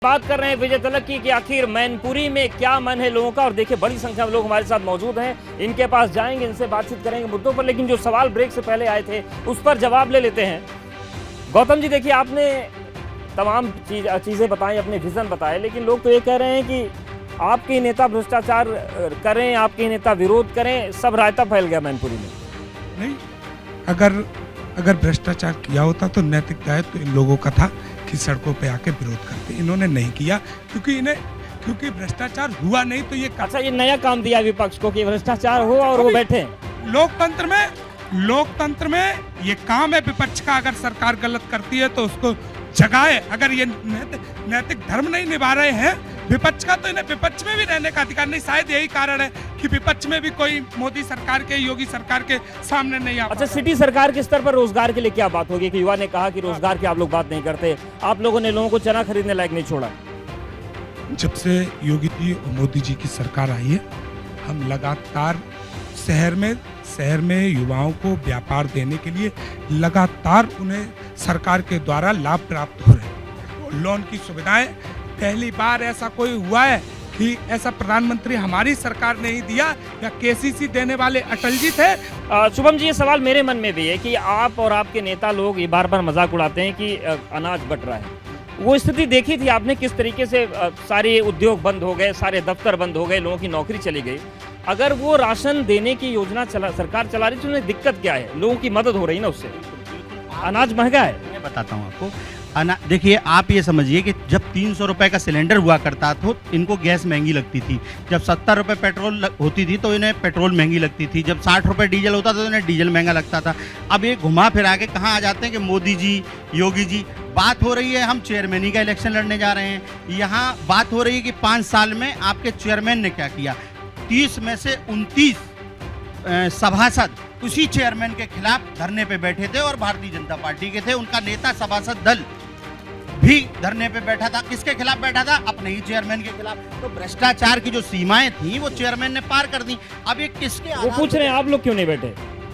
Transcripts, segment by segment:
बात कर रहे हैं विजय तलक की कि आखिर मैनपुरी में क्या मन है लोगों का। और देखिए बड़ी संख्या में लोग हमारे साथ मौजूद हैं, इनके पास जाएंगे, इनसे बातचीत करेंगे मुद्दों पर। लेकिन जो सवाल ब्रेक से पहले आए थे उस पर जवाब ले लेते हैं। गौतम जी देखिए, आपने तमाम चीजें बताई, अपने विजन बताए, लेकिन लोग तो ये कह रहे हैं कि आपके नेता भ्रष्टाचार करें, आपके नेता विरोध करें, सब रायता फैल गया मैनपुरी में। नहीं, अगर भ्रष्टाचार किया होता तो नैतिक दायित्व इन लोगों का था कि सड़कों पे आके विरोध करते। इन्होंने नहीं किया क्योंकि भ्रष्टाचार हुआ नहीं तो ये अच्छा, ये नया काम दिया विपक्ष को कि भ्रष्टाचार हो और वो बैठे। लोकतंत्र में ये काम है विपक्ष का। अगर सरकार गलत करती है तो उसको जगाए। अगर ये नैतिक धर्म नहीं निभा रहे हैं विपक्ष का, तो इन्हें विपक्ष में भी रहने का अधिकार नहीं। शायद यही कारण है कि विपक्ष में भी कोई मोदी सरकार के, योगी सरकार के सामने नहीं आ। अच्छा, सिटी सरकार के स्तर पर रोजगार के लिए क्या बात होगी कि युवा ने कहा कि रोजगार की आप लोग बात नहीं करते, आप लोगों ने लोगों को चना खरीदने लायक नहीं छोड़ा। जब से योगी जी और मोदी जी की सरकार आई है, हम लगातार शहर में युवाओं को व्यापार देने के लिए लगातार उन्हें सरकार के द्वारा लाभ प्राप्त हो रहे हैं। लोन की सुविधाएं, पहली बार ऐसा कोई हुआ है कि ऐसा प्रधानमंत्री हमारी सरकार ने ही दिया या केसीसी देने वाले अटल जी थे। शुभम जी, ये सवाल मेरे मन में भी है कि आप और आपके नेता लोग ये बार बार मजाक उड़ाते हैं कि अनाज बट रहा है। वो स्थिति देखी थी आपने किस तरीके से सारे उद्योग बंद हो गए, सारे दफ्तर बंद हो गए, लोगों की नौकरी चली गई। अगर वो राशन देने की योजना सरकार चला रही तो उन्हें दिक्कत क्या है? लोगों की मदद हो रही है ना उससे। अनाज महंगा है। मैं बताता हूँ आपको। देखिए, आप ये समझिए कि जब 300 रुपए का सिलेंडर हुआ करता तो इनको गैस महंगी लगती थी। जब 70 रुपए पेट्रोल होती थी तो इन्हें पेट्रोल महंगी लगती थी। जब 60 रुपए डीजल होता था तो इन्हें डीजल महंगा लगता था। अब ये घुमा फिरा के कहाँ आ जाते हैं कि मोदी जी, योगी जी। बात हो रही है हम चेयरमैनी का इलेक्शन लड़ने जा रहे हैं। यहाँ बात हो रही है कि 5 साल में आपके चेयरमैन ने क्या किया। 30 में से 29 सभासद उसी चेयरमैन के खिलाफ धरने पे बैठे थे और भारतीय जनता पार्टी के थे। उनका नेता सभासद दल भी धरने पे बैठा था। किसके खिलाफ बैठा था? अपने ही चेयरमैन के खिलाफ। तो भ्रष्टाचार की जो सीमाएं थी वो चेयरमैन ने पार कर दी। अब ये किसके, वो पूछ रहे हैं आप लोग क्यों नहीं बैठे?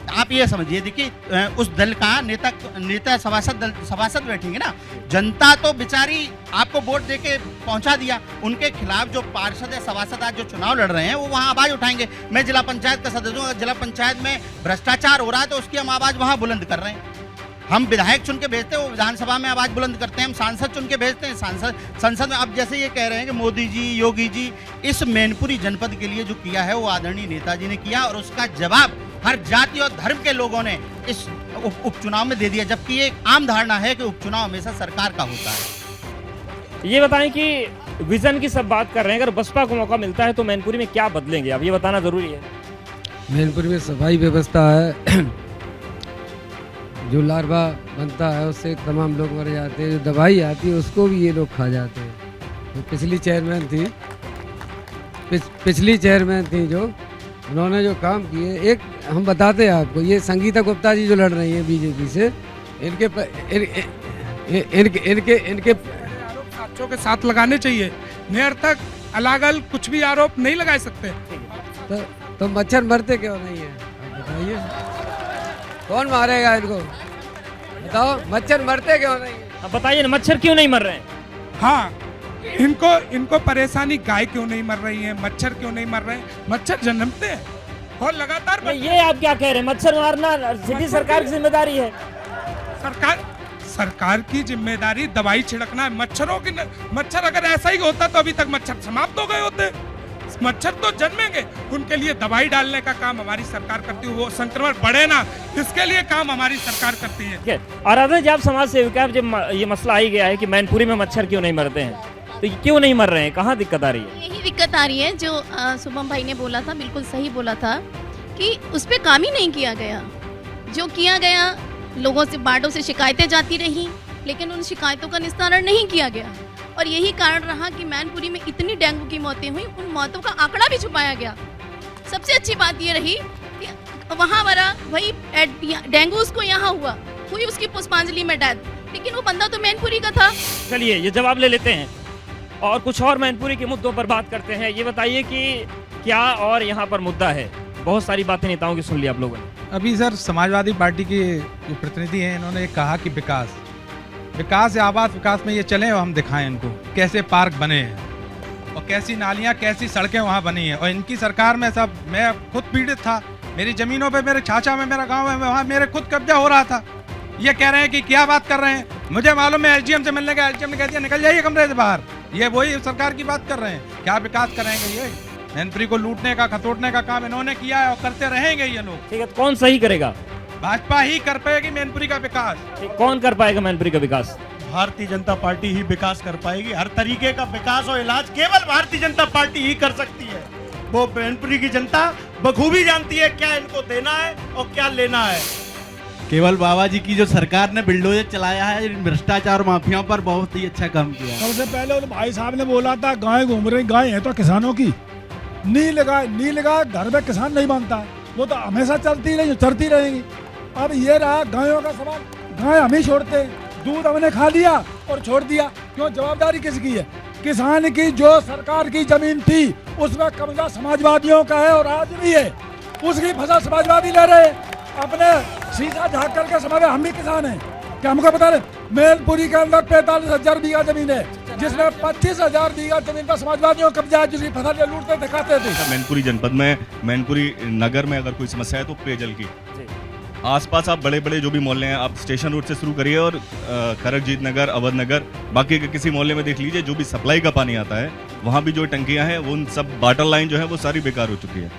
आप ये समझिए, देखिए उस दल का नेता सभासद बैठेंगे ना। जनता तो बेचारी आपको वोट देके पहुंचा दिया। उनके खिलाफ जो पार्षद है, सभासद आज जो चुनाव लड़ रहे हैं वो वहां आवाज उठाएंगे। मैं जिला पंचायत का सदस्य हूँ। जिला पंचायत में भ्रष्टाचार हो रहा है तो उसकी हम आवाज वहां बुलंद कर रहे हैं। हम विधायक चुन के भेजते हैं, वो विधानसभा में आवाज बुलंद करते हैं। हम सांसद चुन के भेजते हैं, संसद में। अब जैसे ये कह रहे हैं कि मोदी जी, योगी जी इस मैनपुरी जनपद के लिए जो किया है वो आदरणीय नेताजी ने किया, और उसका जवाब हर जाति और धर्म के लोगों ने इस उपचुनाव में दे दिया। जबकि एक आम धारणा है कि उपचुनाव हमेशा सरकार का होता है। ये बताएं कि विजन की सब बात कर रहे हैं, अगर बसपा को मौका मिलता है तो मैनपुरी में क्या बदलेंगे? अब ये बताना जरूरी है। मैनपुरी में सफाई व्यवस्था है। जो लार्वा बनता है उससे तमाम लोग मर जाते हैं। जो दवाई आती है उसको भी ये लोग खा जाते हैं। तो पिछली चेयरमैन थी जो उन्होंने जो काम किए, एक हम बताते हैं आपको। ये संगीता गुप्ता जी जो लड़ रही हैं बीजेपी से, इनके आरोप साक्ष्यों के साथ लगाने चाहिए। निरर्थक अलग कुछ भी आरोप नहीं लगा सकते। तो मच्छर मरते क्यों नहीं है? आप बताइए, कौन मारेगा इनको? बताओ, मच्छर मरते क्यों नहीं है? अब बताइए ना, मच्छर क्यों नहीं मर रहे हैं? हाँ, इनको परेशानी गाय क्यों नहीं मर रही है, मच्छर क्यों नहीं मर रहे हैं? मच्छर जन्मते हैं और लगातार। ये आप क्या कह रहे हैं? मच्छर मारना सिटी सरकार की जिम्मेदारी है। सरकार की जिम्मेदारी दवाई छिड़कना है। मच्छर अगर ऐसा ही होता तो अभी तक मच्छर समाप्त हो गए होते। मच्छर तो जन्मेंगे, उनके लिए दवाई डालने का काम हमारी सरकार करती है। वो संक्रमण बढ़े ना, इसके लिए काम हमारी सरकार करती है। आराधना जी, आप समाज सेविका है, जब ये मसला आ ही गया है कि मैनपुरी में मच्छर क्यों नहीं मरते हैं, तो क्यों नहीं मर रहे हैं? कहाँ दिक्कत आ रही है? यही दिक्कत आ रही है जो शुभम भाई ने बोला था, बिल्कुल सही बोला था कि उस पर काम ही नहीं किया गया। जो किया गया, लोगों से, बाड़ों से शिकायतें जाती रही, लेकिन उन शिकायतों का निस्तारण नहीं किया गया। और यही कारण रहा कि मैनपुरी में इतनी डेंगू की मौतें हुई, उन मौतों का आंकड़ा भी छुपाया गया। सबसे अच्छी बात ये रही कि वहाँ मरा, वही डेंगू उसको यहाँ हुई उसकी पुष्पांजलि में डेथ, लेकिन वो बंदा तो मैनपुरी का था। चलिए ये जवाब ले लेते हैं और कुछ और मैनपुरी के मुद्दों पर बात करते हैं। ये बताइए कि क्या और यहाँ पर मुद्दा है? बहुत सारी बातें नेताओं की सुन ली आप लोगों ने। अभी सर समाजवादी पार्टी के जो प्रतिनिधि हैं, इन्होंने कहा कि विकास, विकास या आवास विकास में ये चले और हम दिखाएं इनको कैसे पार्क बने हैं और कैसी नालियाँ कैसी सड़कें वहाँ बनी हैं। और इनकी सरकार में सब, मैं खुद पीड़ित था, मेरी ज़मीनों पे, मेरे छाछा में, मेरा गांव है, वहाँ मेरे खुद कब्जा हो रहा था। ये कह रहे हैं कि क्या बात कर रहे हैं, मुझे मालूम है एसडीएम से मिलने का, एसडीएम ने कह दिया निकल जाइए कमरे से बाहर। ये वही सरकार की बात कर रहे हैं, क्या विकास करेंगे? ये मैनपुरी को लूटने का, खतोटने का काम इन्होंने किया है और करते रहेंगे ये लोग। ठीक है, तो कौन सही करेगा? भाजपा ही कर पाएगी मैनपुरी का विकास। कौन कर पाएगा मैनपुरी का विकास? भारतीय जनता पार्टी ही विकास कर पाएगी। हर तरीके का विकास और इलाज केवल भारतीय जनता पार्टी ही कर सकती है। वो मैनपुरी की जनता बखूबी जानती है क्या इनको देना है और क्या लेना है। केवल बाबा जी की जो सरकार ने बिल्डोजर चलाया है इन भ्रष्टाचार माफियाओं पर, बहुत ही अच्छा काम किया। सबसे पहले तो भाई साहब ने बोला था गाय घूम रही, गाय है तो किसानों की, नी लगा घर में किसान नहीं बनता, वो तो हमेशा चलती रहेंगी। अब ये रहा गायों का सवाल, गाय हम ही छोड़ते हैं, दूध हमने खा लिया और छोड़ दिया, क्यों? जवाबदारी किसकी है? किसान की। जो सरकार की जमीन थी उसमें कब्जा समाजवादियों का है और आज भी है, उसकी फसल समाजवादी ले रहे। अपने शीशा झाँक करके समझ हम भी किसान हैं, क्या हमको बता रहे? मैनपुरी के अंदर 45,000 बीघा जमीन है, जिसमें 25,000 बीघा जमीन पर समाजवादियों कब्जा है, जिसकी फसल लूटते दिखाते थे। मैनपुरी जनपद में, मैनपुरी नगर में अगर कोई समस्या है तो पेयजल की। आसपास आप बड़े बड़े जो भी मोहल्ले हैं, आप स्टेशन रोड से शुरू करिए और खरकजीत नगर, अवध नगर, बाकी के किसी मोहल्ले में देख लीजिए, जो भी सप्लाई का पानी आता है वहाँ भी जो टंकियाँ हैं वो उन सब वाटर लाइन जो है वो सारी बेकार हो चुकी है।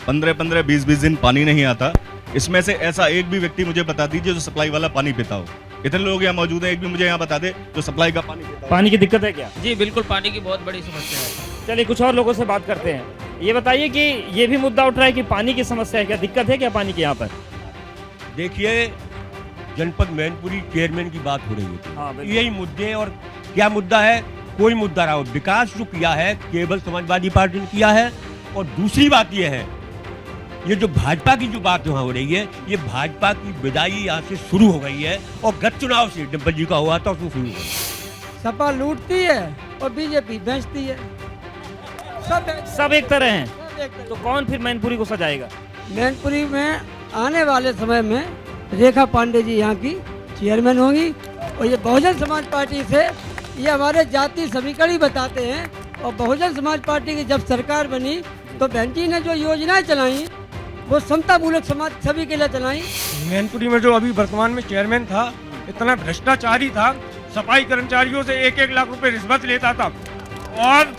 15-15, 20-20 दिन पानी नहीं आता। इसमें से ऐसा एक भी व्यक्ति मुझे बता दीजिए जो सप्लाई वाला पानी पीता हो। इतने लोग यहाँ मौजूद हैं, एक भी मुझे यहाँ बता दे जो सप्लाई का पानी पीता हो। पानी की दिक्कत है क्या? जी बिल्कुल, पानी की बहुत बड़ी समस्या है। चलिए कुछ और लोगों से बात करते हैं। ये बताइए कि ये भी मुद्दा उठ रहा है कि पानी की समस्या है, क्या दिक्कत है क्या पानी की यहाँ पर? देखिए, जनपद मैनपुरी चेयरमैन की बात हो रही है, हाँ, यही मुद्दे हैं। और क्या मुद्दा है? कोई मुद्दा रहा हो, विकास जो किया है केवल समाजवादी पार्टी ने किया है। और दूसरी बात यह है, ये जो भाजपा की जो बात यहाँ हो रही है, ये भाजपा की विदाई यहाँ से शुरू हो गई है और गत चुनाव से डिम्पल जी का हुआ था उसमें शुरू हुआ। सपा लूटती है और बीजेपी बेचती है, सब एक तरह हैं। तो कौन फिर मैनपुरी को सजाएगा? मैनपुरी में आने वाले समय में रेखा पांडे जी यहाँ की चेयरमैन होंगी और ये बहुजन समाज पार्टी से, ये हमारे जाति समीकरण ही बताते हैं। और बहुजन समाज पार्टी की जब सरकार बनी तो बहन जी ने जो योजनाएं चलाई वो समता मूलक समाज सभी के लिए चलाई। मैनपुरी में जो अभी वर्तमान में चेयरमैन था, इतना भ्रष्टाचारी था, सफाई कर्मचारियों से 1-1 लाख रुपए रिश्वत लेता था और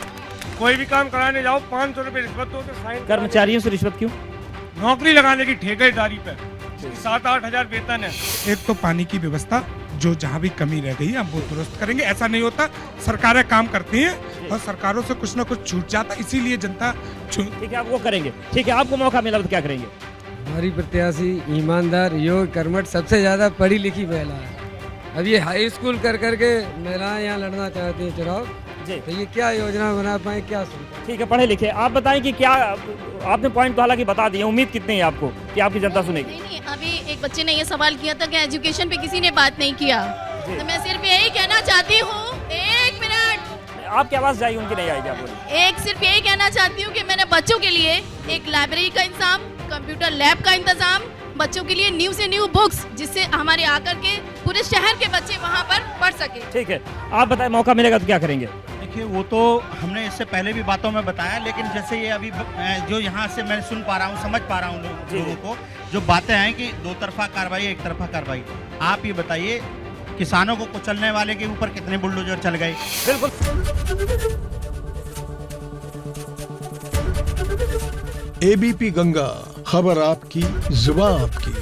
कोई भी काम कराने जाओ 500 रुपए रिश्वत दो तो साइन। कर्मचारियों से रिश्वत क्यों? नौकरी लगाने की ठेकेदारी पे 7-8 हजार वेतन है। एक तो पानी की व्यवस्था, जो जहाँ भी कमी रह गई है हम वो दुरुस्त करेंगे। ऐसा नहीं होता, सरकारें काम करती हैं और सरकारों से कुछ ना कुछ छूट जाता, इसीलिए जनता ठीक है, आप वो करेंगे। ठीक है, आपको मौका मिला तो क्या करेंगे? हमारी प्रत्याशी ईमानदार, योग, कर्मठ, सबसे ज्यादा पढ़ी लिखी महिला है। अब ये हाई स्कूल कर करके महिलाएं यहाँ लड़ना चाहती हैं चुनाव जी, तो ये क्या योजना बना पाए, क्या सोचा? ठीक है, पढ़े लिखे। आप बताएं कि क्या आपने पॉइंट तो हालांकि बता दिए, उम्मीद कितनी है आपको कि आपकी जनता सुनेगी? नहीं, अभी एक बच्चे ने ये सवाल किया था कि एजुकेशन पे किसी ने बात नहीं किया, तो मैं सिर्फ यही कहना चाहती हूँ, 1 मिनट, आपकी आवाज जाएगी, उनकी नहीं आएगी, आप बोलिए। सिर्फ यही कहना चाहती हूँ कि मैंने बच्चों के लिए एक लाइब्रेरी का इंतजाम, कंप्यूटर लैब का इंतजाम, बच्चों के लिए न्यू से न्यू बुक्स, जिससे हमारे आकर के पूरे शहर के बच्चे वहाँ पर पढ़ सके। ठीक है, आप बताएं, मौका मिलेगा तो क्या करेंगे? देखिए, वो तो हमने इससे पहले भी बातों में बताया, लेकिन जैसे ये अभी जो यहाँ से मैं सुन पा रहा हूँ, समझ पा रहा हूँ लोगों को जो बातें हैं कि दो तरफा कार्रवाई, एक तरफा कार्रवाई। आप ये बताइए, किसानों को कुचलने वाले के ऊपर कितने बुलडोजर चल गए? बिल्कुल। एबीपी गंगा, खबर आपकी, जुबान आपकी।